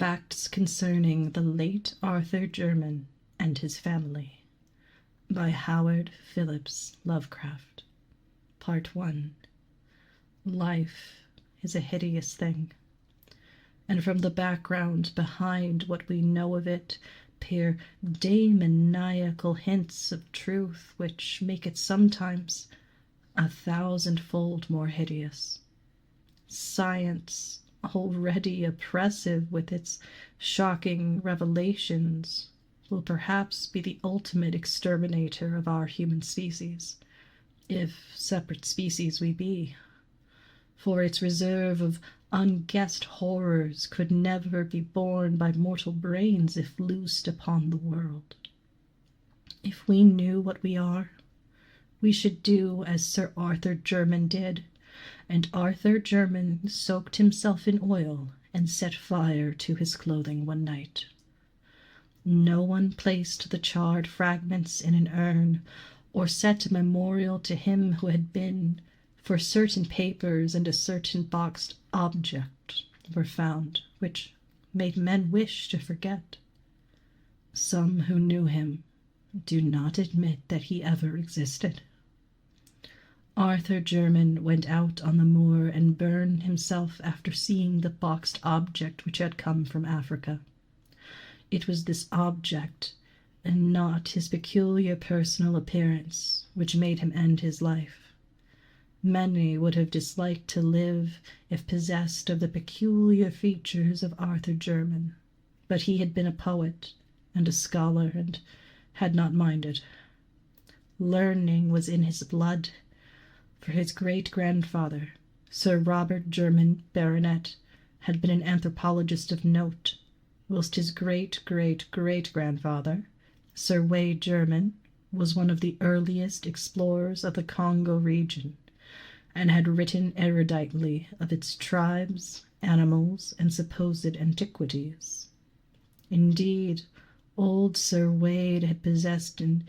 Facts Concerning the Late Arthur Jermyn and His Family by Howard Philips Lovecraft. Part 1. Life is a hideous thing, and from the background behind what we know of it peer demoniacal hints of truth which make it sometimes 1,000-fold more hideous. Science, already oppressive with its shocking revelations, will perhaps be the ultimate exterminator of our human species, if separate species we be, for its reserve of unguessed horrors could never be borne by mortal brains if loosed upon the world. If we knew what we are, we should do as Sir Arthur Jermyn did, and Arthur Jermyn soaked himself in oil and set fire to his clothing one night. No one placed the charred fragments in an urn, or set a memorial to him who had been, for certain papers and a certain boxed object were found, which made men wish to forget. Some who knew him do not admit that he ever existed. Arthur Jermyn went out on the moor and burned himself after seeing the boxed object which had come from Africa. It was this object, and not his peculiar personal appearance, which made him end his life. Many would have disliked to live if possessed of the peculiar features of Arthur Jermyn, but he had been a poet and a scholar and had not minded. Learning was in his blood, for his great-grandfather, Sir Robert Jermyn, Baronet, had been an anthropologist of note, whilst his great-great-great-grandfather, Sir Wade Jermyn, was one of the earliest explorers of the Congo region, and had written eruditely of its tribes, animals, and supposed antiquities. Indeed, old Sir Wade had possessed an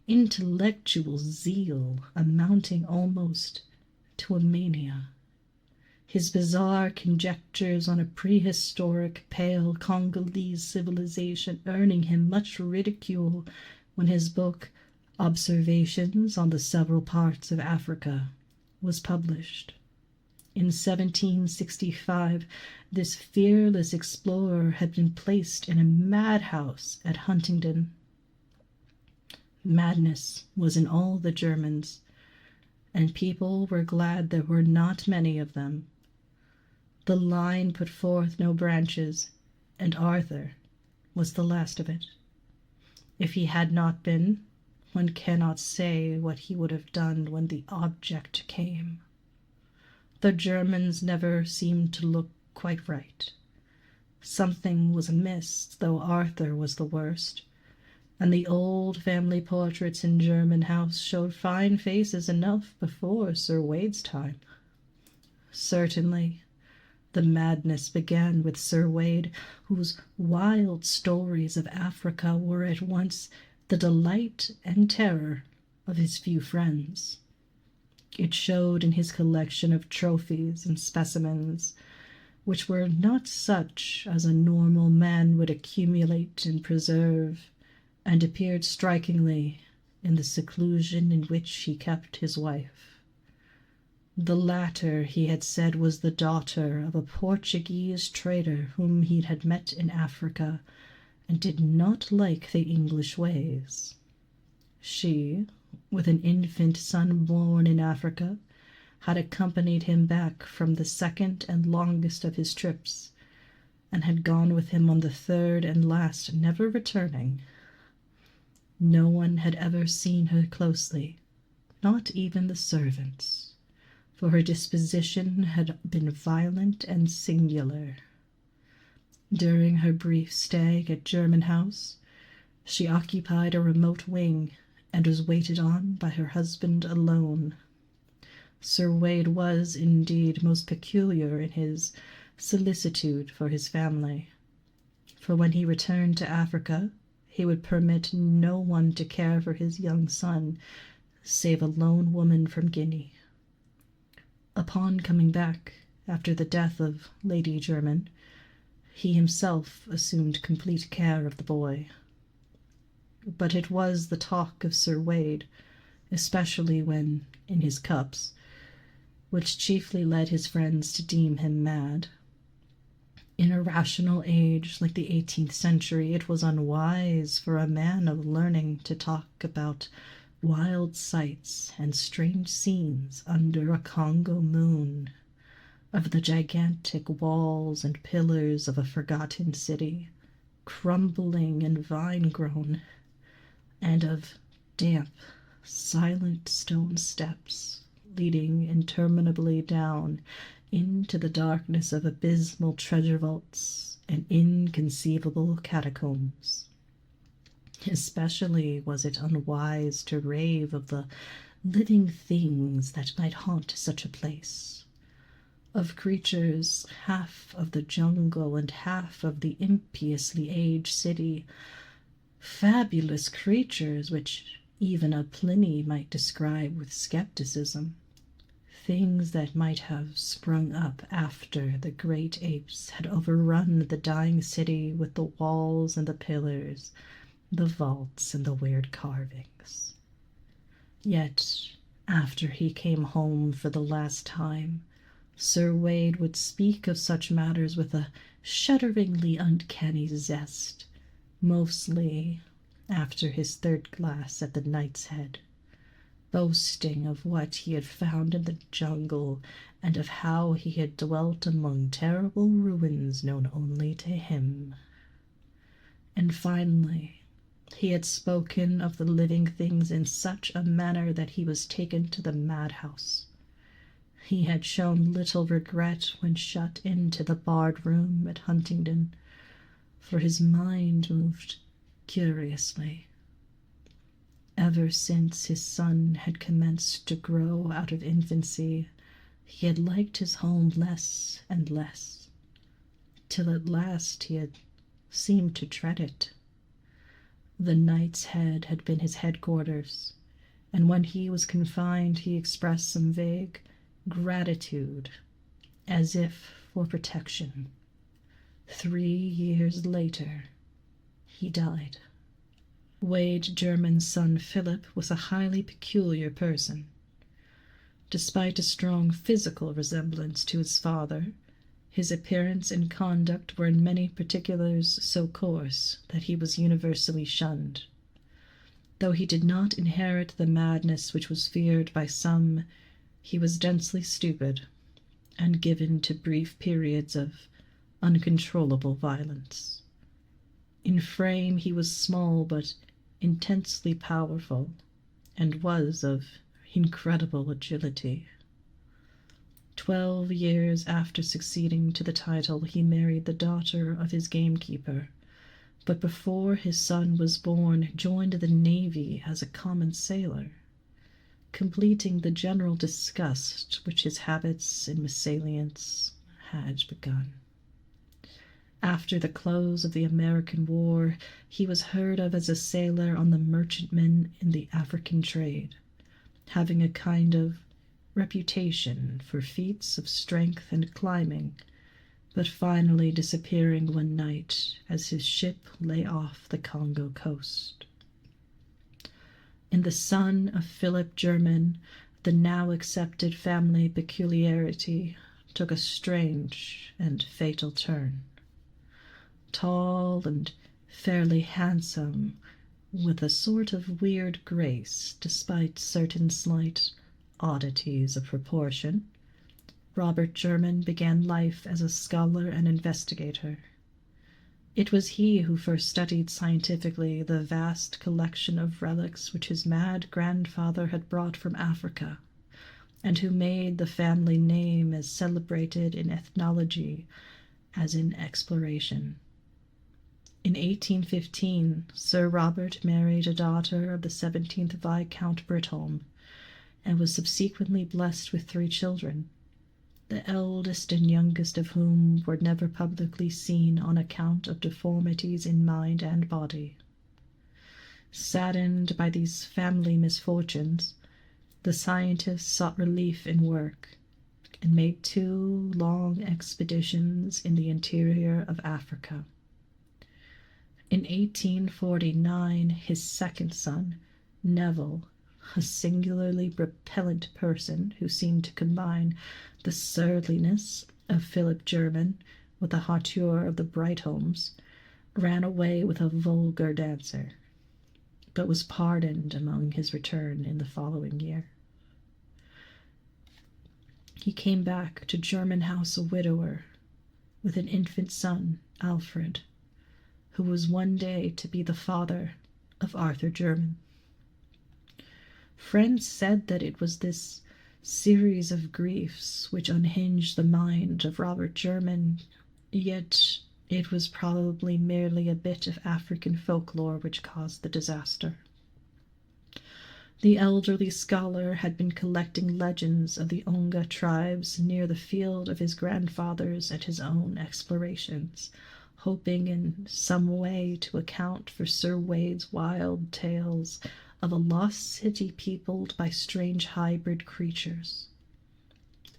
intellectual zeal amounting almost to a mania, his bizarre conjectures on a prehistoric pale Congolese civilization earning him much ridicule when his book Observations on the Several Parts of Africa was published. In 1765, this fearless explorer had been placed in a madhouse at Huntingdon. Madness was in all the Germans, and people were glad there were not many of them. The line put forth no branches, and Arthur was the last of it. If he had not been, one cannot say what he would have done when the object came. The Germans never seemed to look quite right. Something was amiss, though Arthur was the worst, and the old family portraits in Jermyn House showed fine faces enough before Sir Wade's time. Certainly, the madness began with Sir Wade, whose wild stories of Africa were at once the delight and terror of his few friends. It showed in his collection of trophies and specimens, which were not such as a normal man would accumulate and preserve, and appeared strikingly in the seclusion in which he kept his wife. The latter, he had said, was the daughter of a Portuguese trader whom he had met in Africa, and did not like the English ways. She, with an infant son born in Africa, had accompanied him back from the second and longest of his trips, and had gone with him on the third and last, never returning. No one had ever seen her closely, not even the servants, for her disposition had been violent and singular. During her brief stay at Jermyn House, she occupied a remote wing, and was waited on by her husband alone. Sir Wade was, indeed, most peculiar in his solicitude for his family, for when he returned to Africa, he would permit no one to care for his young son, save a lone woman from Guinea. Upon coming back, after the death of Lady Jermyn, He himself assumed complete care of the boy. But it was the talk of Sir Wade, especially when in his cups, which chiefly led his friends to deem him mad. In a rational age like the 18th century, it was unwise for a man of learning to talk about wild sights and strange scenes under a Congo moon, of the gigantic walls and pillars of a forgotten city, crumbling and vine-grown, and of damp, silent stone steps leading interminably down into the darkness of abysmal treasure vaults and inconceivable catacombs. Especially was it unwise to rave of the living things that might haunt such a place, of creatures half of the jungle and half of the impiously aged city, fabulous creatures which even a Pliny might describe with skepticism, things that might have sprung up after the great apes had overrun the dying city with the walls and the pillars, the vaults and the weird carvings. Yet, after he came home for the last time, Sir Wade would speak of such matters with a shudderingly uncanny zest, mostly after his third glass at the Knight's Head, boasting of what he had found in the jungle and of how he had dwelt among terrible ruins known only to him. And finally, he had spoken of the living things in such a manner that he was taken to the madhouse. He had shown little regret when shut into the barred room at Huntingdon, for his mind moved curiously. Ever since his son had commenced to grow out of infancy, he had liked his home less and less, till at last he had seemed to dread it. The Knight's Head had been his headquarters, and when he was confined he expressed some vague gratitude, as if for protection. 3 years later, he died. Wade Jermyn's son Philip was a highly peculiar person. Despite a strong physical resemblance to his father, his appearance and conduct were in many particulars so coarse that he was universally shunned. Though he did not inherit the madness which was feared by some, he was densely stupid, and given to brief periods of uncontrollable violence. In frame he was small but intensely powerful, and was of incredible agility. 12 years after succeeding to the title, he married the daughter of his gamekeeper, but before his son was born joined the navy as a common sailor, completing the general disgust which his habits and mésalliance had begun. After the close of the American War, he was heard of as a sailor on the merchantmen in the African trade, having a kind of reputation for feats of strength and climbing, but finally disappearing one night as his ship lay off the Congo coast. In the son of Philip Jermyn, the now accepted family peculiarity took a strange and fatal turn. Tall and fairly handsome, with a sort of weird grace despite certain slight oddities of proportion, Robert Jermyn began life as a scholar and investigator. It was he who first studied scientifically the vast collection of relics which his mad grandfather had brought from Africa, and who made the family name as celebrated in ethnology as in exploration. In 1815, Sir Robert married a daughter of the 17th Viscount Britholme, and was subsequently blessed with 3 children, the eldest and youngest of whom were never publicly seen on account of deformities in mind and body. Saddened by these family misfortunes, the scientist sought relief in work, and made 2 long expeditions in the interior of Africa. In 1849, his second son, Neville, a singularly repellent person who seemed to combine the surliness of Philip Jermyn with the hauteur of the Brightholmes, ran away with a vulgar dancer, but was pardoned among his return in the following year. He came back to Jermyn House a widower, with an infant son, Alfred, who was one day to be the father of Arthur Jermyn. Friends said that it was this series of griefs which unhinged the mind of Robert Jermyn, yet it was probably merely a bit of African folklore which caused the disaster. The elderly scholar had been collecting legends of the Onga tribes near the field of his grandfathers and his own explorations, hoping in some way to account for Sir Wade's wild tales of a lost city peopled by strange hybrid creatures.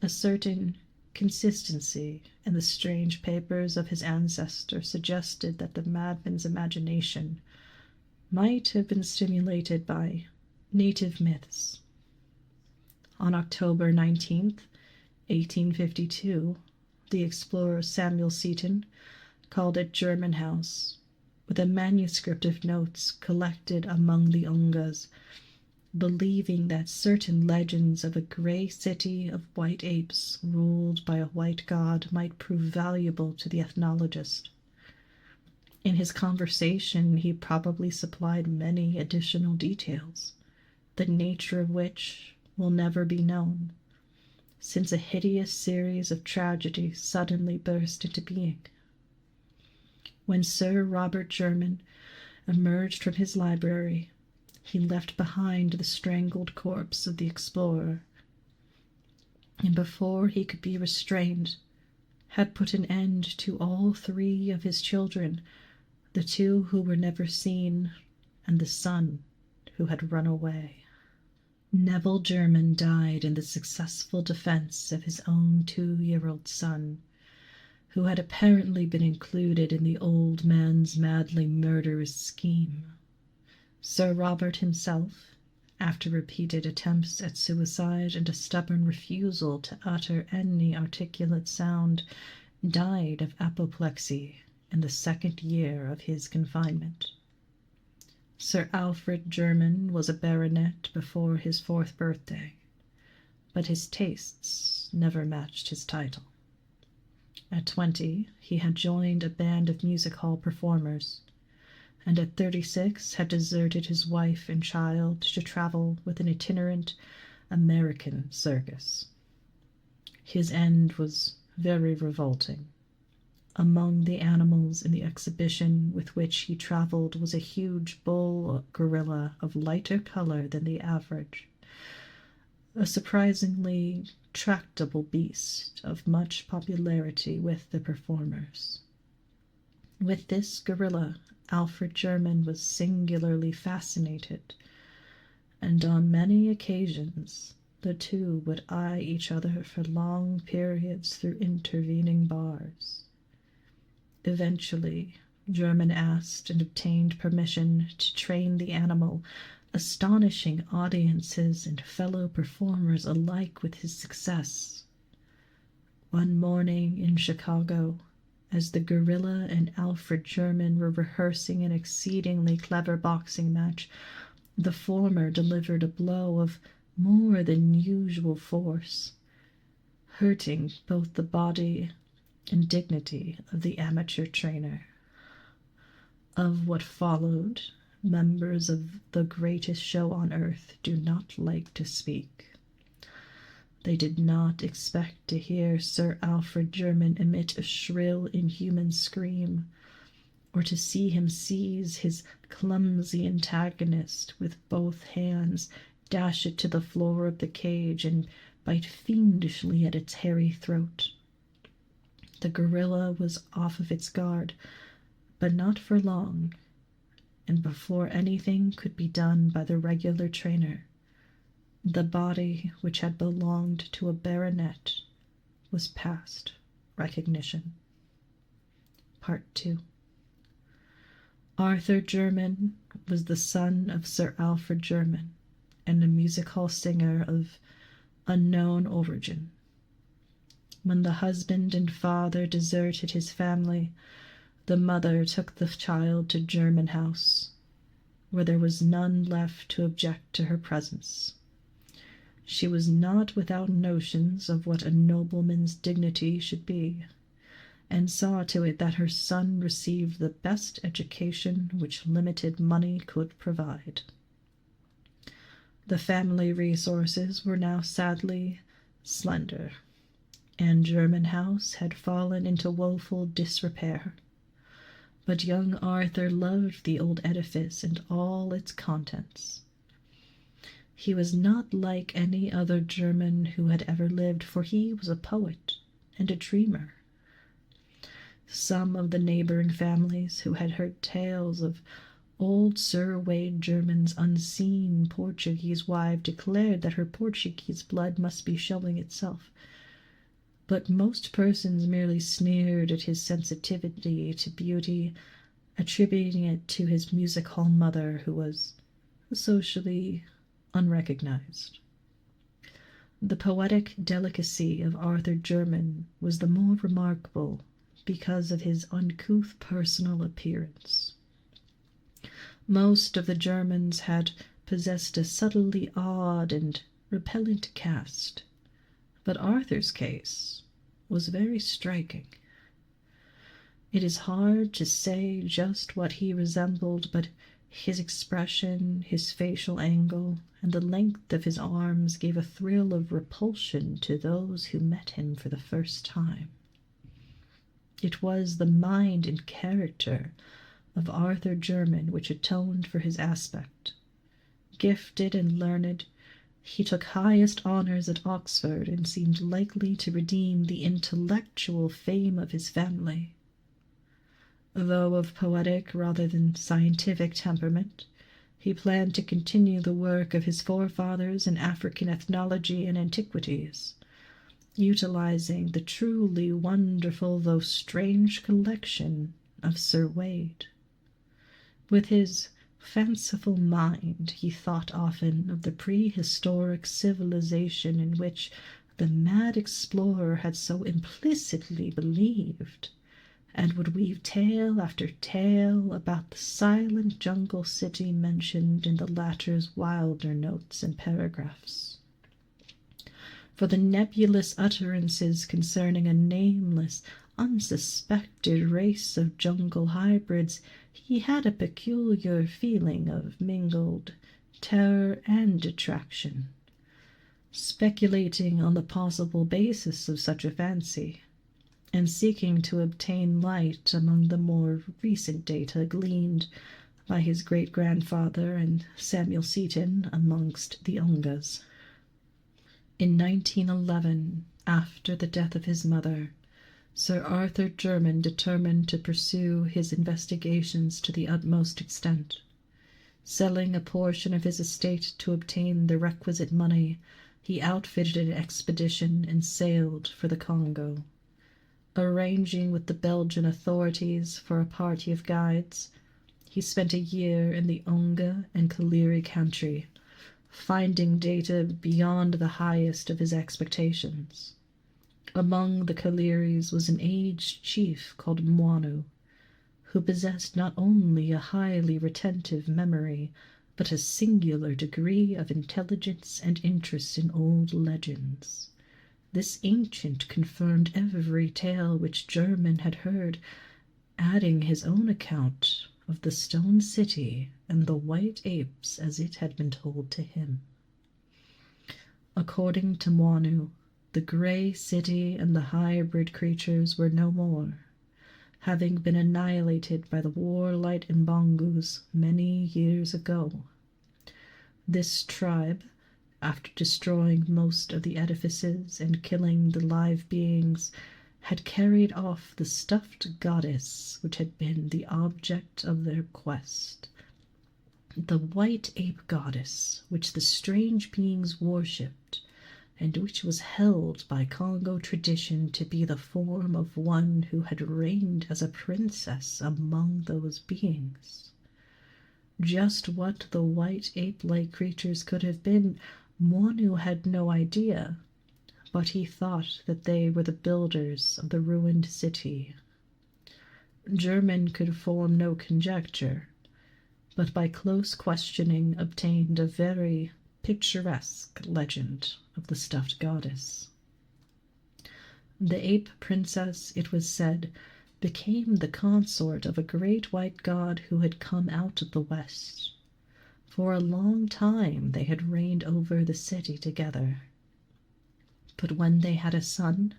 A certain consistency in the strange papers of his ancestor suggested that the madman's imagination might have been stimulated by native myths. On October 19th, 1852, the explorer Samuel Seton called at Jermyn House with a manuscript of notes collected among the Ongas, believing that certain legends of a gray city of white apes ruled by a white god might prove valuable to the ethnologist. In his conversation, he probably supplied many additional details, the nature of which will never be known, since a hideous series of tragedies suddenly burst into being. When Sir Robert Jermyn emerged from his library, he left behind the strangled corpse of the explorer, and before he could be restrained, had put an end to all 3 of his children, the 2 who were never seen, and the son who had run away. Neville Jermyn died in the successful defense of his own 2-year-old son, who had apparently been included in the old man's madly murderous scheme. Sir Robert himself, after repeated attempts at suicide and a stubborn refusal to utter any articulate sound, died of apoplexy in the 2nd year of his confinement. Sir Alfred Jermyn was a baronet before his 4th birthday, but his tastes never matched his title. At 20, he had joined a band of music-hall performers, and at 36 had deserted his wife and child to travel with an itinerant American circus. His end was very revolting. Among the animals in the exhibition with which he traveled was a huge bull gorilla of lighter color than the average, a surprisingly tractable beast of much popularity with the performers. With this gorilla, Alfred Jermyn was singularly fascinated, and on many occasions the 2 would eye each other for long periods through intervening bars. Eventually, Jermyn asked and obtained permission to train the animal, astonishing audiences and fellow performers alike with his success. One morning in Chicago, as the gorilla and Alfred Jermyn were rehearsing an exceedingly clever boxing match, the former delivered a blow of more than usual force, hurting both the body and dignity of the amateur trainer. Of what followed, members of the greatest show on earth do not like to speak. They did not expect to hear Sir Alfred Jermyn emit a shrill, inhuman scream, or to see him seize his clumsy antagonist with both hands, dash it to the floor of the cage, and bite fiendishly at its hairy throat. The gorilla was off of its guard, but not for long, and before anything could be done by the regular trainer, the body, which had belonged to a baronet, was past recognition. Part 2. Arthur Jermyn was the son of Sir Alfred Jermyn and a music hall singer of unknown origin. When the husband and father deserted his family, the mother took the child to Jermyn House, where there was none left to object to her presence. She was not without notions of what a nobleman's dignity should be, and saw to it that her son received the best education which limited money could provide. The family resources were now sadly slender, and Jermyn House had fallen into woeful disrepair. But young Arthur loved the old edifice and all its contents. He was not like any other Jermyn who had ever lived, for he was a poet and a dreamer. Some of the neighboring families who had heard tales of old Sir Wade Jermyn's unseen Portuguese wife declared that her Portuguese blood must be showing itself, but most persons merely sneered at his sensitivity to beauty, attributing it to his music hall mother, who was socially unrecognized. The poetic delicacy of Arthur Jermyn was the more remarkable because of his uncouth personal appearance. Most of the Jermyns had possessed a subtly odd and repellent cast, but Arthur's case was very striking. It is hard to say just what he resembled, but his expression, his facial angle, and the length of his arms gave a thrill of repulsion to those who met him for the first time. It was the mind and character of Arthur Jermyn which atoned for his aspect. Gifted and learned, he took highest honours at Oxford and seemed likely to redeem the intellectual fame of his family. Though of poetic rather than scientific temperament, he planned to continue the work of his forefathers in African ethnology and antiquities, utilizing the truly wonderful though strange collection of Sir Wade. With his fanciful mind, he thought often of the prehistoric civilization in which the mad explorer had so implicitly believed, and would weave tale after tale about the silent jungle city mentioned in the latter's wilder notes and paragraphs. For the nebulous utterances concerning a nameless, unsuspected race of jungle hybrids, he had a peculiar feeling of mingled terror and attraction. Speculating on the possible basis of such a fancy, and seeking to obtain light among the more recent data gleaned by his great-grandfather and Samuel Seton amongst the Ungas. In 1911, after the death of his mother, Sir Arthur Jermyn determined to pursue his investigations to the utmost extent. Selling a portion of his estate to obtain the requisite money, he outfitted an expedition and sailed for the Congo. Arranging with the Belgian authorities for a party of guides, he spent a year in the Unga and Kaliri country, finding data beyond the highest of his expectations. Among the Kaliris was an aged chief called Mwanu, who possessed not only a highly retentive memory, but a singular degree of intelligence and interest in old legends. This ancient confirmed every tale which Jermyn had heard, adding his own account of the stone city and the white apes as it had been told to him. According to Mwanu, the grey city and the hybrid creatures were no more, having been annihilated by the warlike Mbongus many years ago. This tribe, after destroying most of the edifices and killing the live beings, had carried off the stuffed goddess which had been the object of their quest. The white ape goddess, which the strange beings worshipped, and which was held by Congo tradition to be the form of one who had reigned as a princess among those beings. Just what the white ape-like creatures could have been, Mwanu had no idea, but he thought that they were the builders of the ruined city. Jermyn could form no conjecture, but by close questioning obtained a very picturesque legend of the stuffed goddess. The ape princess, it was said, became the consort of a great white god who had come out of the west. For a long time they had reigned over the city together. But when they had a son,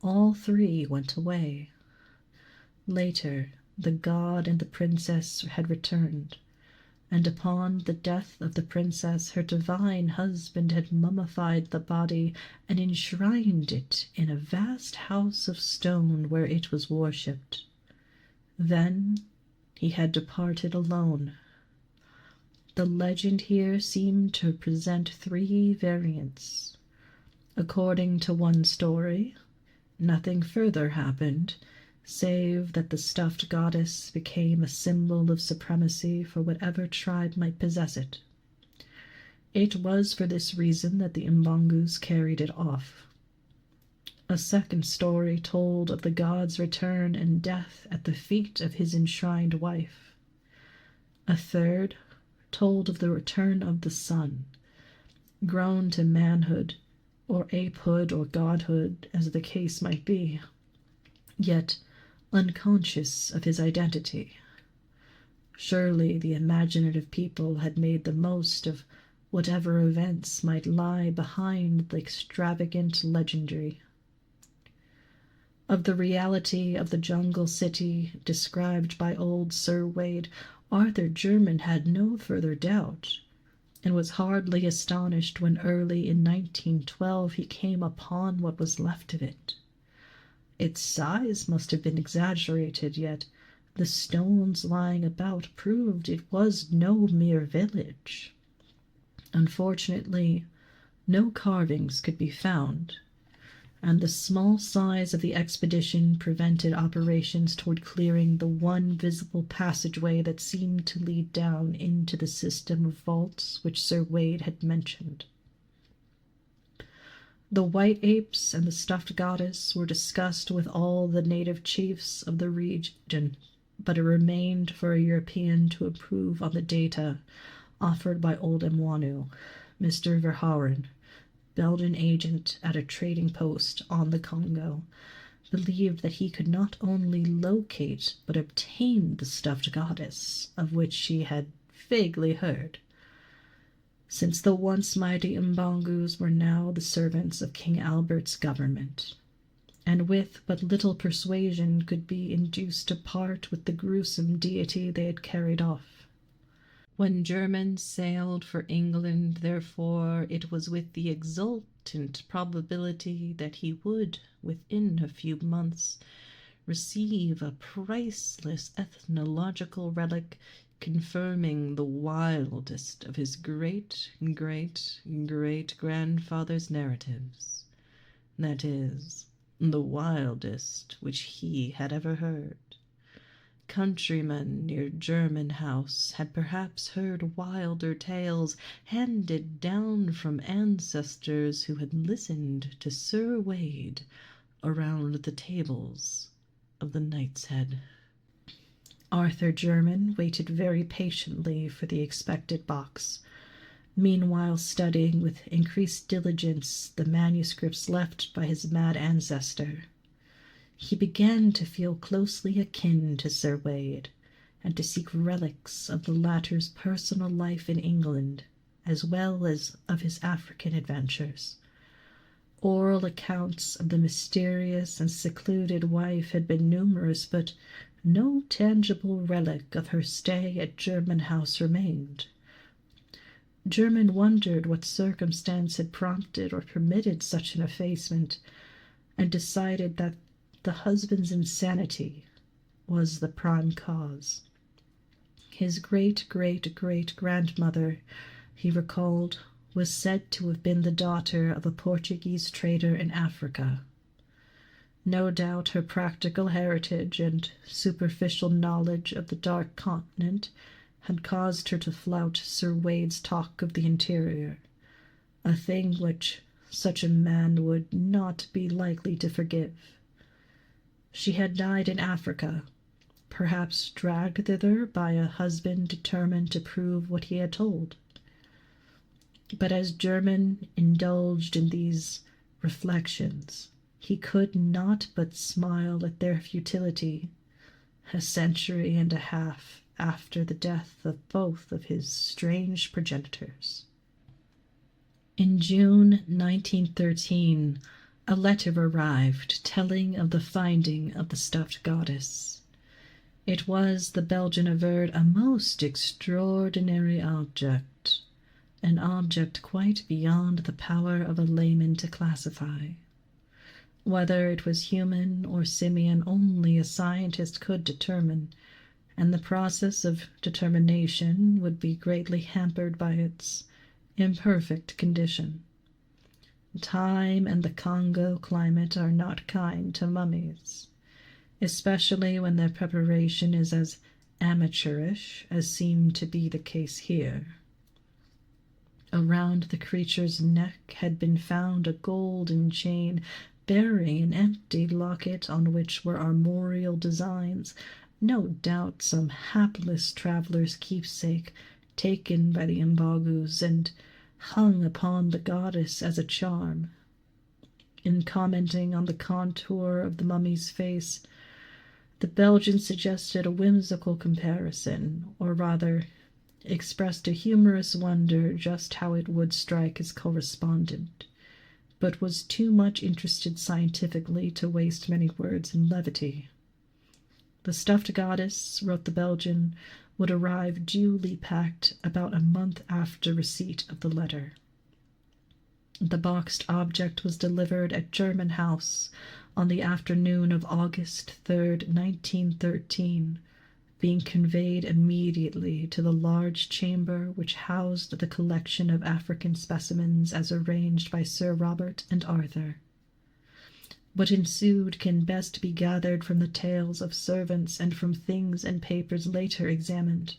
all three went away. Later, the god and the princess had returned, and upon the death of the princess her divine husband had mummified the body and enshrined it in a vast house of stone where it was worshipped. Then he had departed alone. The legend here seemed to present three variants. According to one story, nothing further happened, save that the stuffed goddess became a symbol of supremacy for whatever tribe might possess it. It was for this reason that the Mbangus carried it off. A second story told of the god's return and death at the feet of his enshrined wife. A third told of the return of the son, grown to manhood, or apehood, or godhood, as the case might be, yet unconscious of his identity. Surely the imaginative people had made the most of whatever events might lie behind the extravagant legendary. Of the reality of the jungle city described by old Sir Wade, Arthur Jermyn had no further doubt, and was hardly astonished when early in 1912 he came upon what was left of it. Its size must have been exaggerated, yet the stones lying about proved it was no mere village. Unfortunately, no carvings could be found, and the small size of the expedition prevented operations toward clearing the one visible passageway that seemed to lead down into the system of vaults which Sir Wade had mentioned. The white apes and the stuffed goddess were discussed with all the native chiefs of the region, but it remained for a European to improve on the data offered by old Mwanu. Mr. Verhauren, Belgian agent at a trading post on the Congo, believed that he could not only locate but obtain the stuffed goddess, of which she had vaguely heard, since the once mighty Mbangus were now the servants of King Albert's government, and with but little persuasion could be induced to part with the gruesome deity they had carried off. When Jermyn sailed for England, therefore, it was with the exultant probability that he would, within a few months, receive a priceless ethnological relic confirming the wildest of his great-great-great-grandfather's narratives. That is, the wildest which he had ever heard. Countrymen near Jermyn House had perhaps heard wilder tales handed down from ancestors who had listened to Sir Wade around the tables of the Knight's Head. Arthur Jermyn waited very patiently for the expected box, meanwhile studying with increased diligence the manuscripts left by his mad ancestor. He began to feel closely akin to Sir Wade, and to seek relics of the latter's personal life in England, as well as of his African adventures. Oral accounts of the mysterious and secluded wife had been numerous, but no tangible relic of her stay at Jermyn House remained. Jermyn wondered what circumstance had prompted or permitted such an effacement, and decided that the husband's insanity was the prime cause. His great-great-great-grandmother, he recalled, was said to have been the daughter of a Portuguese trader in Africa. No doubt her practical heritage and superficial knowledge of the Dark Continent had caused her to flout Sir Wade's talk of the interior, a thing which such a man would not be likely to forgive. She had died in Africa, perhaps dragged thither by a husband determined to prove what he had told. But as Jermyn indulged in these reflections, he could not but smile at their futility, a century and a half after the death of both of his strange progenitors. In June 1913, a letter arrived telling of the finding of the stuffed goddess. It was, the Belgian averred, a most extraordinary object, an object quite beyond the power of a layman to classify. Whether it was human or simian only a scientist could determine, and the process of determination would be greatly hampered by its imperfect condition. Time and the Congo climate are not kind to mummies, especially when their preparation is as amateurish as seemed to be the case here. Around the creature's neck had been found a golden chain bearing an empty locket on which were armorial designs, no doubt some hapless traveller's keepsake taken by the Mbagus and hung upon the goddess as a charm. In commenting on the contour of the mummy's face, the Belgian suggested a whimsical comparison, or rather expressed a humorous wonder just how it would strike his correspondent, but was too much interested scientifically to waste many words in levity. The stuffed goddess, wrote the Belgian, would arrive duly packed about a month after receipt of the letter. The boxed object was delivered at Jermyn House on the afternoon of August 3rd, 1913, being conveyed immediately to the large chamber which housed the collection of African specimens as arranged by Sir Robert and Arthur. What ensued can best be gathered from the tales of servants and from things and papers later examined.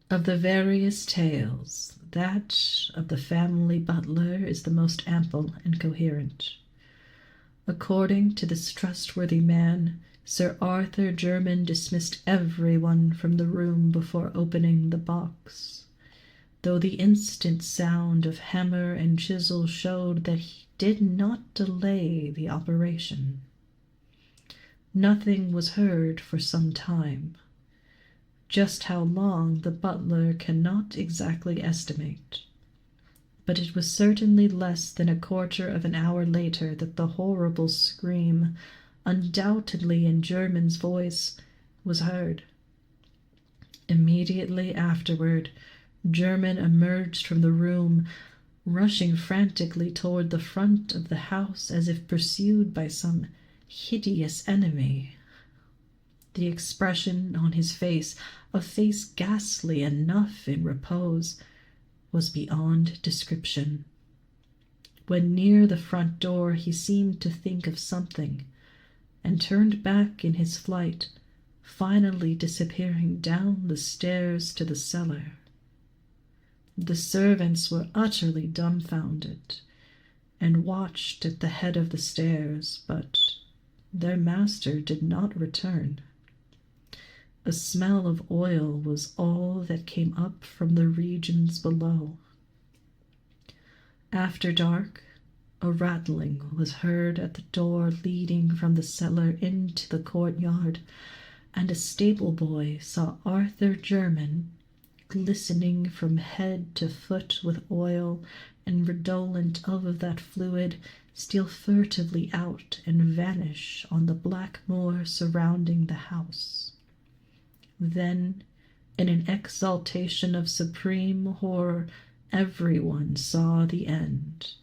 Of the various tales, that of the family butler is the most ample and coherent. According to this trustworthy man, Sir Arthur Jermyn dismissed everyone from the room before opening the box, though the instant sound of hammer and chisel showed that he did not delay the operation. Nothing was heard for some time. Just how long the butler cannot exactly estimate, but it was certainly less than a quarter of an hour later that the horrible scream, undoubtedly in Jermyn's voice, was heard. Immediately afterward, Jermyn emerged from the room, rushing frantically toward the front of the house as if pursued by some hideous enemy. The expression on his face, a face ghastly enough in repose, was beyond description. When near the front door he seemed to think of something, and turned back in his flight, finally disappearing down the stairs to the cellar. The servants were utterly dumbfounded, and watched at the head of the stairs, but their master did not return. A smell of oil was all that came up from the regions below. After dark, a rattling was heard at the door leading from the cellar into the courtyard, and a stable boy saw Arthur Jermyn, glistening from head to foot with oil and redolent of that fluid, steal furtively out and vanish on the black moor surrounding the house. Then, in an exaltation of supreme horror, everyone saw the end.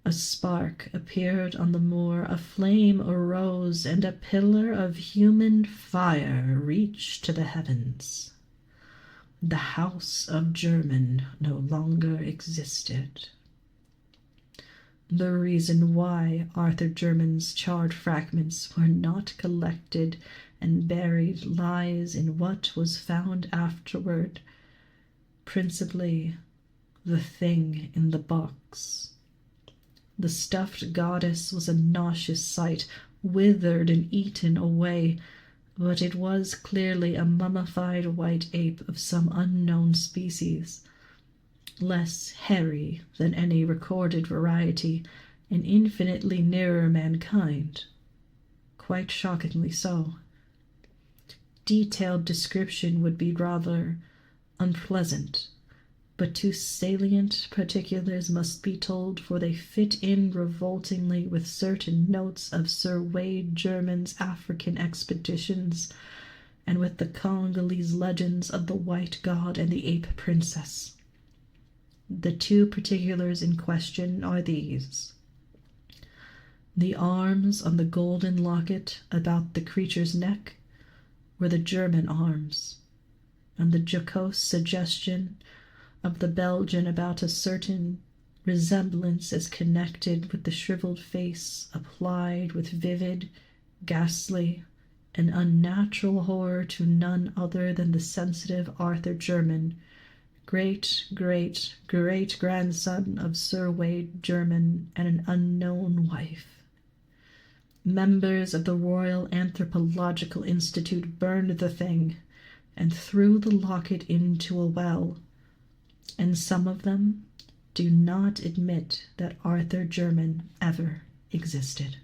A spark appeared on the moor, a flame arose, and a pillar of human fire reached to the heavens. The House of Jermyn no longer existed. The reason why Arthur Jermyn's charred fragments were not collected and buried lies in what was found afterward, principally the thing in the box. The stuffed goddess was a nauseous sight, withered and eaten away, but it was clearly a mummified white ape of some unknown species, less hairy than any recorded variety, and infinitely nearer mankind, quite shockingly so. Detailed description would be rather unpleasant, but two salient particulars must be told, for they fit in revoltingly with certain notes of Sir Wade Jermyn's African expeditions, and with the Congolese legends of the White God and the Ape Princess. The two particulars in question are these: the arms on the golden locket about the creature's neck were the German arms, and the jocose suggestion of the Belgian about a certain resemblance is connected with the shriveled face applied with vivid, ghastly, and unnatural horror to none other than the sensitive Arthur Jermyn, great-great-great-grandson of Sir Wade Jermyn and an unknown wife. Members of the Royal Anthropological Institute burned the thing and threw the locket into a well, and some of them do not admit that Arthur Jermyn ever existed.